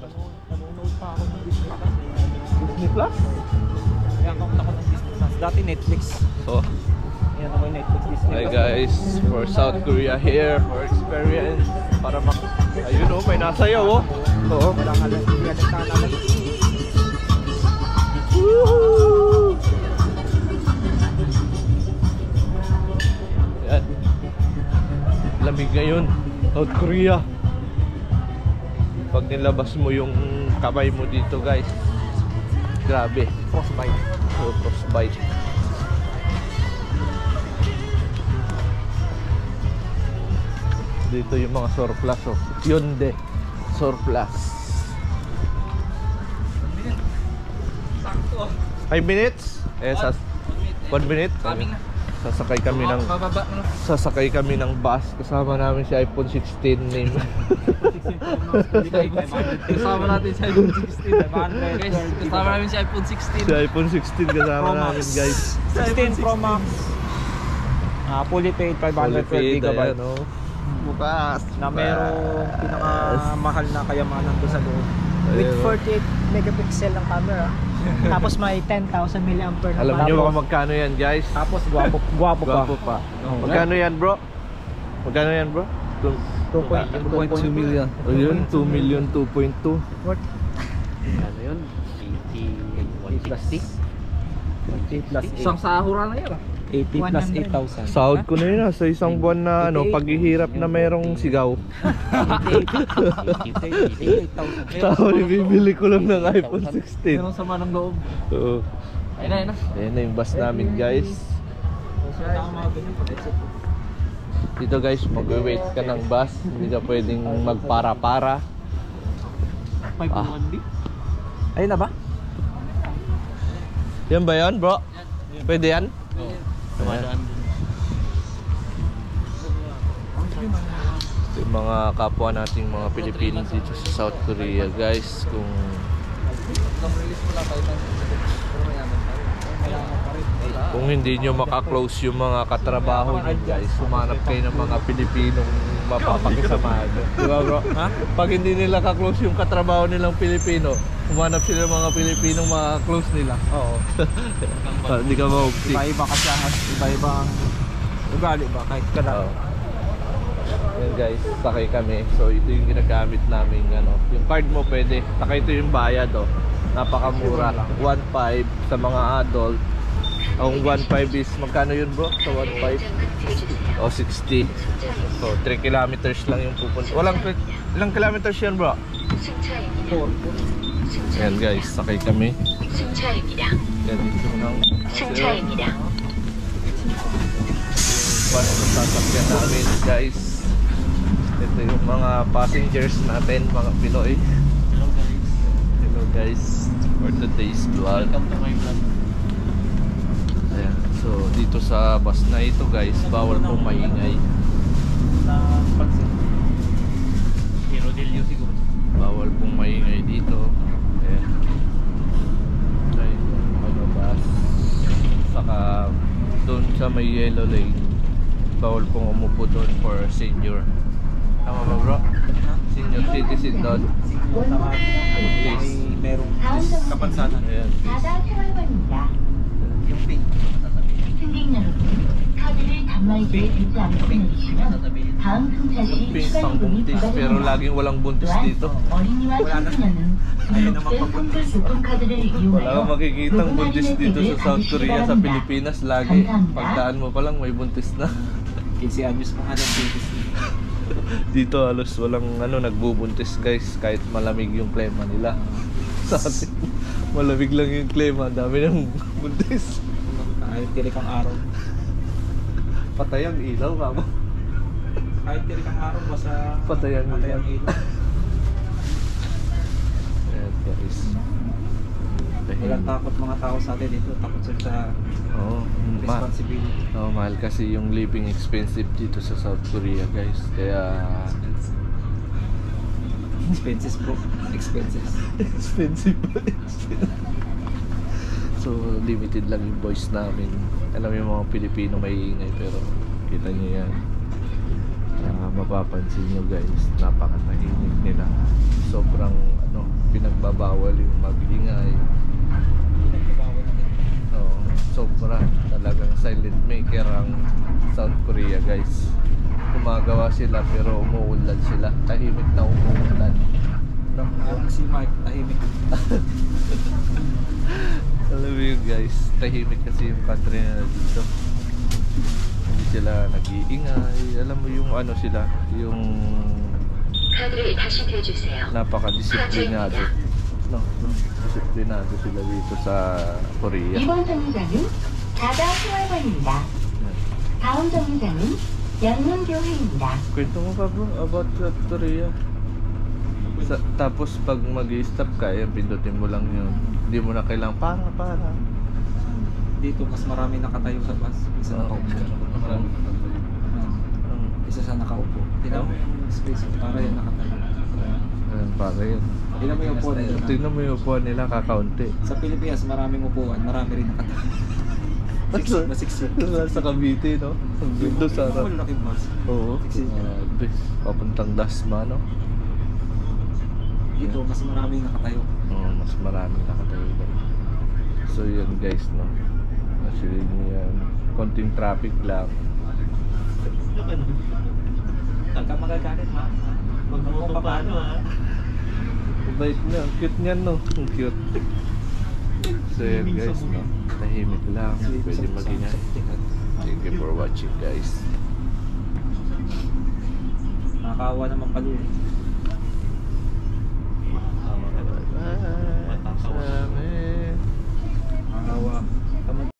Nanonood pa ako ng Disney Plus. Disney Plus? Kaya account ako ng Disney Plus. Dati Netflix. So, Ayan ako yung Netflix Disney hi Plus. guys, for South Korea here for experience. Para ayun oh, may nasayaw oh. Oo. Walang alam. Kaya nagtanalag. Woohoo! Yan. Lamig ngayon, South Korea. Pag nilabas mo yung kamay mo dito guys, grabe. Frostbite. So, frostbite. Dito yung mga surplus oh. Hyundai surplus. 5 minutes? 1 minute? Sasakay kami ng kasama namin si iPhone 16 name. Kasama natin si iPhone 16. Kasama namin si iPhone 16. Si iPhone 16 kasama namin guys. 16 Pro Max. Fully paid 512 GB. Ayan, oh. Bukas Na merong pinakamahal na kayamanan doon sa loob. With 48 megapixel ang camera. Tapos may 10,000 mAh na alam battery. nyo kung magkano yan guys? Tapos gwapo pa. Magkano yan bro? Magkano yan bro? 2.2 million. O yun, 2 million, 2.2. Ano yun? 80, 160? 80 plus 8. Isang sahura na yan. 80 plus 8,000. Sahod ko na yun sa isang buwan na ano, paghihirap na merong sigaw. 88,000. Tapos bibili ko lang ng iPhone 16. Merong sama ng loob. Oo. Ayun na. Ayan na yung bus namin guys. Dito guys, mag-wait ka ng bus. Hindi ka pwedeng magpara-para. 5.1D. Ayun na ba? Yan ba yan bro? Pwede yan? Tumadaan din. Ito yung mga kapwa nating mga Pilipino dito sa South Korea guys. Kung hindi nyo makaklose yung mga katrabaho nyo guys, sumanap kayo ng mga Pilipinong mapapakisamahan. Diba bro? Ha? Pag hindi nila kaklose yung katrabaho nilang Pilipino, humanap sila ng mga Pilipinong makaklose nila. Oo. Hindi ka mahugsik. Iba-iba kasyahan. Iba-iba ugali ba? Kahit ka lang. Yan guys, sakay kami. So ito yung ginagamit namin ano. Yung card mo pwede. Saka ito yung bayad oh. Napakamura. 1.5 sa mga adult. Ang 1.5 is magkano yun bro? Sa 1.5 o 60. So 3 kilometers lang yung pupunta. Ilang kilometers yan bro? 4. Yan guys, sakay kami. Yan dito nang bus na sasakyan namin guys. Ito yung mga passengers natin, mga Pinoy. Hello guys, for today's vlog. Welcome to my vlog. Ayan. So dito sa bus na ito guys, bawal pong maingay. Sa pansin. Rodilio siguro. Bawal pong maingay dito. Ayan. Ayan yung bus. Saka doon sa may yellow lane, bawal pong umupo doon for senior. Tama ba bro? Senior citizen doon. Please. Merong kapansanan. Ayan, please. Yung pink. Yung pink pang buntis, pero laging walang buntis dito. Wala kang makikitang buntis dito sa South Korea, sa Pilipinas. Lagi, pagdaan mo pa lang may buntis na. 15 anyos pa nga ng buntis. Dito halos walang nagbubuntis guys, kahit malamig yung klima nila. Sabi, malamig lang yung klima, dami ng buntis. Kahit tirik ang araw. Patay ang ilaw nga mo. Kahit tirik ang araw, basta Patay ang ilaw. ilaw. Ayan guys. Walang takot mga tao sa atin dito. Takot sila sa responsibility. Mahal kasi yung living expensive dito sa South Korea guys. Kaya Expenses bro. Expenses. expensive. So limited lang yung voice namin. Alam yung mga Pilipino may ingay, pero kita nyo yan. Mapapansin nyo guys, napakatahimik nila. Sobrang pinagbabawal yung mag-ingay. Pinagbabawal na din. Oo, sobra. Talagang silent maker ang South Korea, guys. Gumagawa sila pero umuulan sila. Tahimik na umuulan. No? Parang si Mark, tahimik. Alam mo yun, guys, tahimik kasi yung country na dito. Hindi sila nag-iingay. Alam mo yung ano sila, yung 카드를 다시 대주세요. napaka-disiplinado. No, disiplinado sila dito sa Korea. 이번 정류장은 가다 생활관입니다. Yan. 다음 정류장은 양문교회입니다. Kwento mo pa bro about South Korea. Tapos pag mag-i-stop ka, yan, pindutin mo lang yun. Hindi mo na kailangan para. Dito mas marami nakatayo sa bus. Isa nakaupo. Isa sa nakaupo. Tingnan mo yung space para yung nakatayo. Ayan, para yun. Tingnan mo yung upuan nila. Tingnan mo yung upuan nila, kakaunti. Sa Pilipinas, maraming upuan, marami rin nakatayo. Masiksik. Sa Cavite, no? Ang ganda sa harap. Malaking bus. Oo. Siksik. Grabe. Papuntang Dasma, no? Dito, mas maraming nakatayo. Oo, mas maraming nakatayo doon. So yun guys, no? Actually, yan. Konting traffic lang. Huwag ka magagalit, ha? Huwag mo pa paano, ha? Mabait niya. Ang cute niyan, no? Ang cute. So yun guys, no? Tahimik lang. Pwede mag-ingay. Thank you for watching, guys. Nakakawa naman pala.